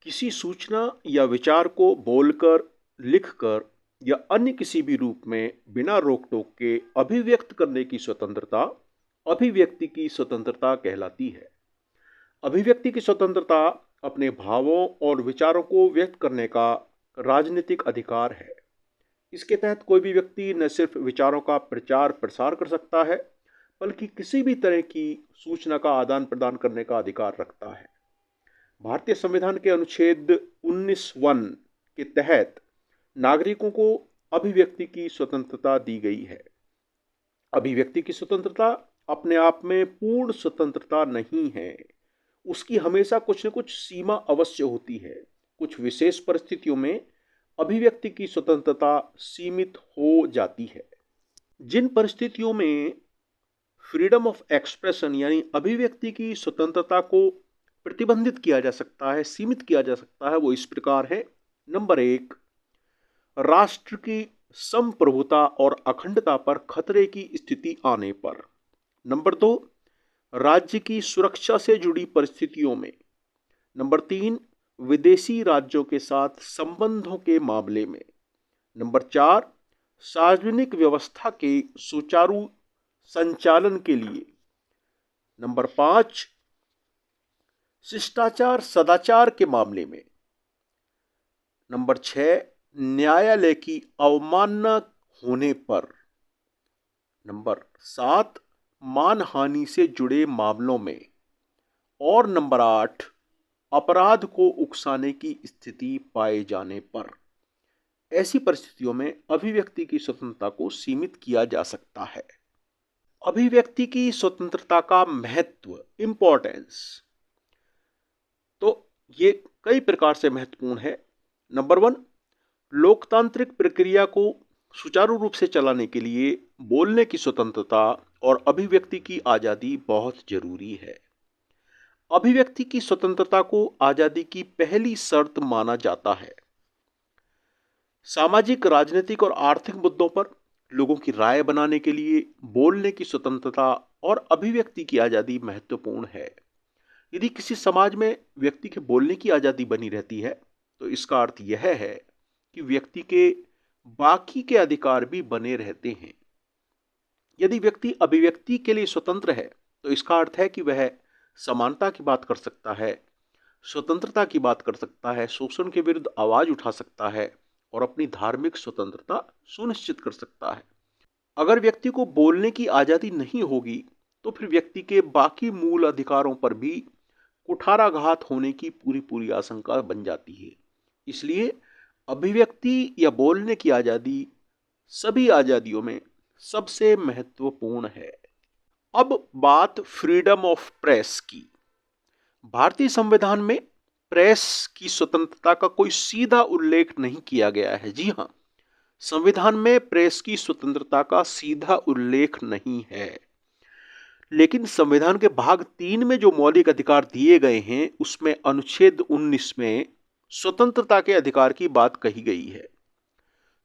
किसी सूचना या विचार को बोलकर, लिखकर या अन्य किसी भी रूप में बिना रोक टोक के अभिव्यक्त करने की स्वतंत्रता अभिव्यक्ति की स्वतंत्रता कहलाती है। अभिव्यक्ति की स्वतंत्रता अपने भावों और विचारों को व्यक्त करने का राजनीतिक अधिकार है। इसके तहत कोई भी व्यक्ति न सिर्फ विचारों का प्रचार प्रसार कर सकता है, बल्कि किसी भी तरह की सूचना का आदान प्रदान करने का अधिकार रखता है। भारतीय संविधान के अनुच्छेद 19(1) के तहत नागरिकों को अभिव्यक्ति की स्वतंत्रता दी गई है। अभिव्यक्ति की स्वतंत्रता अपने आप में पूर्ण स्वतंत्रता नहीं है। उसकी हमेशा कुछ न कुछ सीमा अवश्य होती है। कुछ विशेष परिस्थितियों में अभिव्यक्ति की स्वतंत्रता सीमित हो जाती है। जिन परिस्थितियों में फ्रीडम ऑफ एक्सप्रेशन यानी अभिव्यक्ति की स्वतंत्रता को प्रतिबंधित किया जा सकता है, सीमित किया जा सकता है, वो इस प्रकार है। नंबर 1, राष्ट्र की संप्रभुता और अखंडता पर खतरे की स्थिति आने पर। नंबर 2, राज्य की सुरक्षा से जुड़ी परिस्थितियों में। नंबर 3, विदेशी राज्यों के साथ संबंधों के मामले में। नंबर 4, सार्वजनिक व्यवस्था के सुचारू संचालन के लिए। नंबर 5, शिष्टाचार सदाचार के मामले में। नंबर 6, न्यायालय की अवमानना होने पर। नंबर 7, मानहानि से जुड़े मामलों में। और नंबर 8, अपराध को उकसाने की स्थिति पाए जाने पर। ऐसी परिस्थितियों में अभिव्यक्ति की स्वतंत्रता को सीमित किया जा सकता है। अभिव्यक्ति की स्वतंत्रता का महत्व, इंपॉर्टेंस, तो ये कई प्रकार से महत्वपूर्ण है। नंबर 1, लोकतांत्रिक प्रक्रिया को सुचारू रूप से चलाने के लिए बोलने की स्वतंत्रता और अभिव्यक्ति की आजादी बहुत जरूरी है। अभिव्यक्ति की स्वतंत्रता को आजादी की पहली शर्त माना जाता है। सामाजिक, राजनीतिक और आर्थिक मुद्दों पर लोगों की राय बनाने के लिए बोलने की स्वतंत्रता और अभिव्यक्ति की आजादी महत्वपूर्ण है। यदि किसी समाज में व्यक्ति के बोलने की आजादी बनी रहती है, तो इसका अर्थ यह है कि व्यक्ति के बाकी के अधिकार भी बने रहते हैं। यदि व्यक्ति अभिव्यक्ति के लिए स्वतंत्र है, तो इसका अर्थ है कि वह समानता की बात कर सकता है, स्वतंत्रता की बात कर सकता है, शोषण के विरुद्ध आवाज उठा सकता है और अपनी धार्मिक स्वतंत्रता सुनिश्चित कर सकता है। अगर व्यक्ति को बोलने की आजादी नहीं होगी, तो फिर व्यक्ति के बाकी मूल अधिकारों पर भी कुठाराघात होने की पूरी आशंका बन जाती है। इसलिए अभिव्यक्ति या बोलने की आजादी सभी आजादियों में सबसे महत्वपूर्ण है। अब बात फ्रीडम ऑफ प्रेस की। भारतीय संविधान में प्रेस की स्वतंत्रता का कोई सीधा उल्लेख नहीं किया गया है। जी हां, संविधान में प्रेस की स्वतंत्रता का सीधा उल्लेख नहीं है, लेकिन संविधान के भाग 3 में जो मौलिक अधिकार दिए गए हैं, उसमें अनुच्छेद 19 में स्वतंत्रता के अधिकार की बात कही गई है।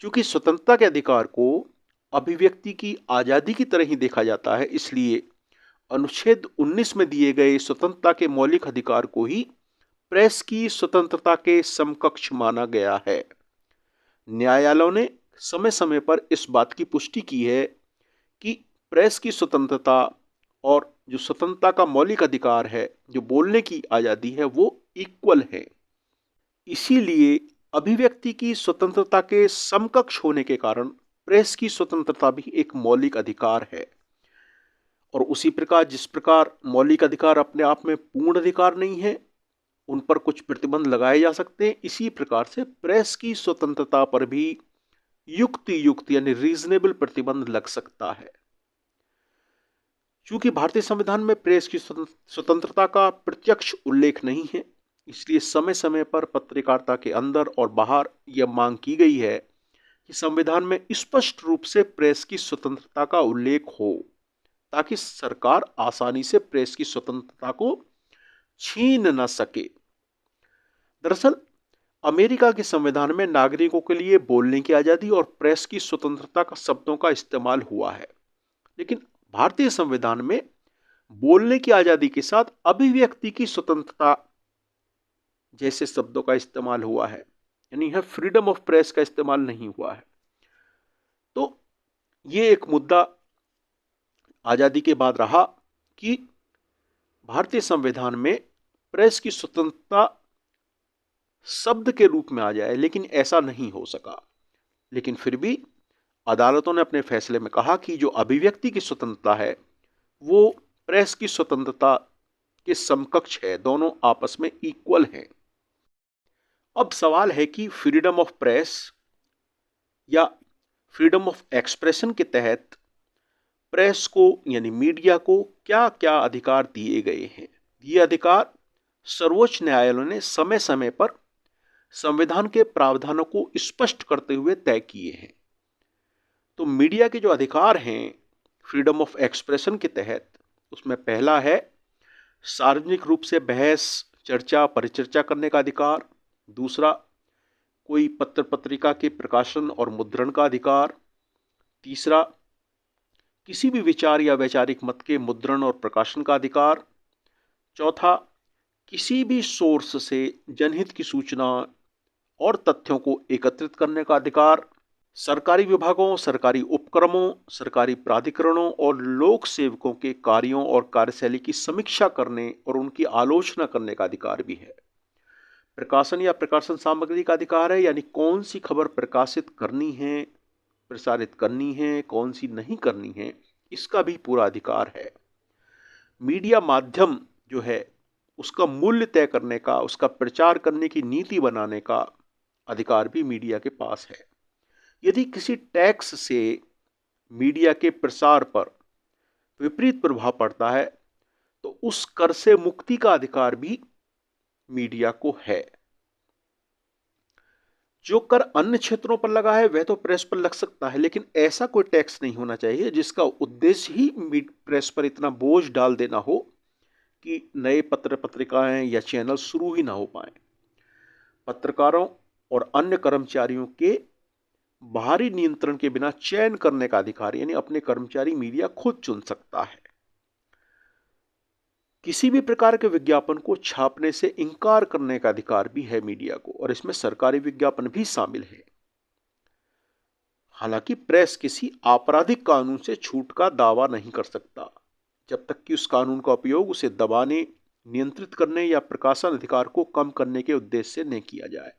क्योंकि स्वतंत्रता के अधिकार को अभिव्यक्ति की आजादी की तरह ही देखा जाता है, इसलिए अनुच्छेद 19 में दिए गए स्वतंत्रता के मौलिक अधिकार को ही प्रेस की स्वतंत्रता के समकक्ष माना गया है। न्यायालयों ने समय समय पर इस बात की पुष्टि की है कि प्रेस की स्वतंत्रता और जो स्वतंत्रता का मौलिक अधिकार है, जो बोलने की आजादी है, वो इक्वल है। इसीलिए अभिव्यक्ति की स्वतंत्रता के समकक्ष होने के कारण प्रेस की स्वतंत्रता भी एक मौलिक अधिकार है। और उसी प्रकार जिस प्रकार मौलिक अधिकार अपने आप में पूर्ण अधिकार नहीं है, उन पर कुछ प्रतिबंध लगाए जा सकते हैं, इसी प्रकार से प्रेस की स्वतंत्रता पर भी युक्त यानी रीजनेबल प्रतिबंध लग सकता है। चूंकि भारतीय संविधान में प्रेस की स्वतंत्रता का प्रत्यक्ष उल्लेख नहीं है, इसलिए समय समय पर पत्रकारिता के अंदर और बाहर यह मांग की गई है कि संविधान में स्पष्ट रूप से प्रेस की स्वतंत्रता का उल्लेख हो, ताकि सरकार आसानी से प्रेस की स्वतंत्रता को छीन न सके। दरअसल अमेरिका के संविधान में नागरिकों के लिए बोलने की आजादी और प्रेस की स्वतंत्रता का शब्दों का इस्तेमाल हुआ है, लेकिन भारतीय संविधान में बोलने की आजादी के साथ अभिव्यक्ति की स्वतंत्रता जैसे शब्दों का इस्तेमाल हुआ है, यानी यह फ्रीडम ऑफ प्रेस का इस्तेमाल नहीं हुआ है। तो ये एक मुद्दा आजादी के बाद रहा कि भारतीय संविधान में प्रेस की स्वतंत्रता शब्द के रूप में आ जाए, लेकिन ऐसा नहीं हो सका। लेकिन फिर भी अदालतों ने अपने फैसले में कहा कि जो अभिव्यक्ति की स्वतंत्रता है वो प्रेस की स्वतंत्रता के समकक्ष है, दोनों आपस में इक्वल हैं। अब सवाल है कि फ्रीडम ऑफ प्रेस या फ्रीडम ऑफ एक्सप्रेशन के तहत प्रेस को यानी मीडिया को क्या क्या अधिकार दिए गए हैं। ये अधिकार सर्वोच्च न्यायालय ने समय समय पर संविधान के प्रावधानों को स्पष्ट करते हुए तय किए हैं। तो मीडिया के जो अधिकार हैं फ्रीडम ऑफ एक्सप्रेशन के तहत, उसमें पहला है सार्वजनिक रूप से बहस, चर्चा, परिचर्चा करने का अधिकार। दूसरा, कोई पत्र पत्रिका के प्रकाशन और मुद्रण का अधिकार। तीसरा, किसी भी विचार या वैचारिक मत के मुद्रण और प्रकाशन का अधिकार। चौथा, किसी भी सोर्स से जनहित की सूचना और तथ्यों को एकत्रित करने का अधिकार। सरकारी विभागों, सरकारी उपक्रमों, सरकारी प्राधिकरणों और लोक सेवकों के कार्यों और कार्यशैली की समीक्षा करने और उनकी आलोचना करने का अधिकार भी है। प्रकाशन या प्रकाशन सामग्री का अधिकार है, यानी कौन सी खबर प्रकाशित करनी है, प्रसारित करनी है, कौन सी नहीं करनी है, इसका भी पूरा अधिकार है। मीडिया माध्यम जो है उसका मूल्य तय करने का, उसका प्रचार करने की नीति बनाने का अधिकार भी मीडिया के पास है। यदि किसी टैक्स से मीडिया के प्रसार पर विपरीत प्रभाव पड़ता है तो उस कर से मुक्ति का अधिकार भी मीडिया को है। जो कर अन्य क्षेत्रों पर लगा है वह तो प्रेस पर लग सकता है, लेकिन ऐसा कोई टैक्स नहीं होना चाहिए जिसका उद्देश्य ही प्रेस पर इतना बोझ डाल देना हो कि नए पत्र पत्रिकाएं या चैनल शुरू ही ना हो पाए। पत्रकारों और अन्य कर्मचारियों के बाहरी नियंत्रण के बिना चयन करने का अधिकार, यानी अपने कर्मचारी मीडिया खुद चुन सकता है। किसी भी प्रकार के विज्ञापन को छापने से इंकार करने का अधिकार भी है मीडिया को, और इसमें सरकारी विज्ञापन भी शामिल है। हालांकि प्रेस किसी आपराधिक कानून से छूट का दावा नहीं कर सकता जब तक कि उस कानून का उपयोग उसे दबाने, नियंत्रित करने या प्रकाशन अधिकार को कम करने के उद्देश्य से न किया जाए।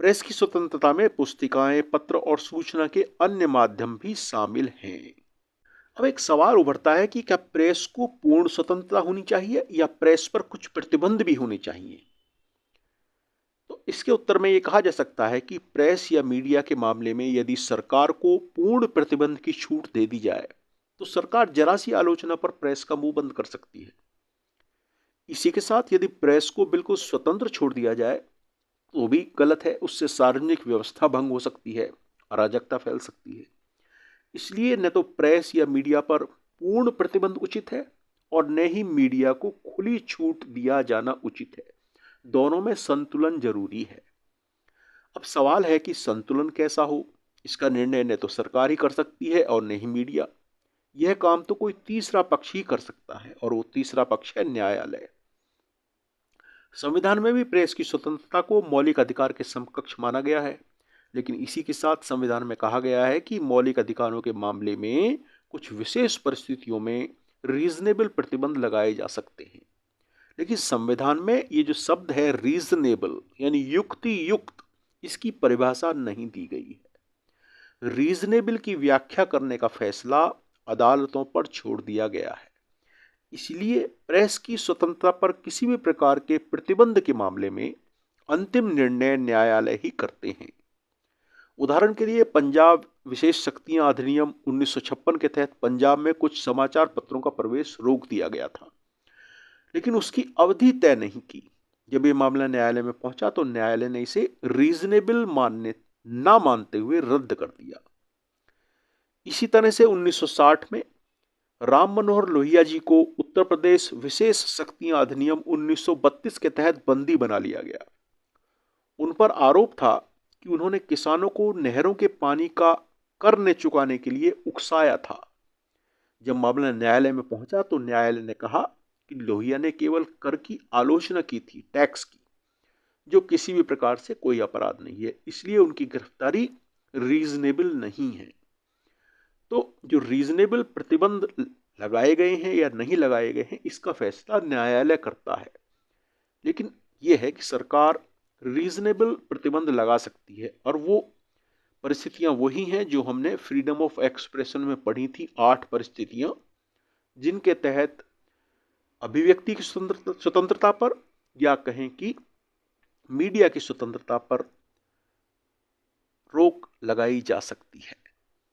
प्रेस की स्वतंत्रता में पुस्तिकाएं, पत्र और सूचना के अन्य माध्यम भी शामिल हैं। अब एक सवाल उभरता है कि क्या प्रेस को पूर्ण स्वतंत्रता होनी चाहिए या प्रेस पर कुछ प्रतिबंध भी होने चाहिए। तो इसके उत्तर में यह कहा जा सकता है कि प्रेस या मीडिया के मामले में यदि सरकार को पूर्ण प्रतिबंध की छूट दे दी जाए तो सरकार जरा सी आलोचना पर प्रेस का मुंह बंद कर सकती है। इसी के साथ यदि प्रेस को बिल्कुल स्वतंत्र छोड़ दिया जाए तो भी गलत है, उससे सार्वजनिक व्यवस्था भंग हो सकती है, अराजकता फैल सकती है। इसलिए न तो प्रेस या मीडिया पर पूर्ण प्रतिबंध उचित है और न ही मीडिया को खुली छूट दिया जाना उचित है। दोनों में संतुलन जरूरी है। अब सवाल है कि संतुलन कैसा हो। इसका निर्णय न तो सरकार ही कर सकती है और न ही मीडिया। यह काम तो कोई तीसरा पक्ष ही कर सकता है, और वो तीसरा पक्ष है न्यायालय। संविधान में भी प्रेस की स्वतंत्रता को मौलिक अधिकार के समकक्ष माना गया है, लेकिन इसी के साथ संविधान में कहा गया है कि मौलिक अधिकारों के मामले में कुछ विशेष परिस्थितियों में रीजनेबल प्रतिबंध लगाए जा सकते हैं। लेकिन संविधान में ये जो शब्द है रीजनेबल यानी युक्ति युक्त, इसकी परिभाषा नहीं दी गई है। रीजनेबल की व्याख्या करने का फैसला अदालतों पर छोड़ दिया गया है। इसलिए प्रेस की स्वतंत्रता पर किसी भी प्रकार के प्रतिबंध के मामले में अंतिम निर्णय न्यायालय ही करते हैं। उदाहरण के लिए पंजाब विशेष शक्तियां अधिनियम 1956 के तहत पंजाब में कुछ समाचार पत्रों का प्रवेश रोक दिया गया था, लेकिन उसकी अवधि तय नहीं की। जब ये मामला न्यायालय में पहुंचा तो न्यायालय ने इसे रीजनेबल ना मानते हुए रद्द कर दिया। इसी तरह से 1960 में राम मनोहर लोहिया जी को उत्तर प्रदेश विशेष शक्तियां अधिनियम 1932 के तहत बंदी बना लिया गया। उन पर आरोप था कि उन्होंने किसानों को नहरों के पानी का कर न चुकाने के लिए उकसाया था। जब मामला न्यायालय में पहुंचा तो न्यायालय ने कहा कि लोहिया ने केवल कर की आलोचना की थी, टैक्स की, जो किसी भी प्रकार से कोई अपराध नहीं है, इसलिए उनकी गिरफ्तारी रीजनेबल नहीं है। तो जो रीजनेबल प्रतिबंध लगाए गए हैं या नहीं लगाए गए हैं, इसका फैसला न्यायालय करता है। लेकिन यह है कि सरकार रीजनेबल प्रतिबंध लगा सकती है, और वो परिस्थितियां वही हैं जो हमने फ्रीडम ऑफ एक्सप्रेशन में पढ़ी थी, 8 परिस्थितियां, जिनके तहत अभिव्यक्ति की स्वतंत्रता पर, या कहें कि मीडिया की स्वतंत्रता पर रोक लगाई जा सकती है।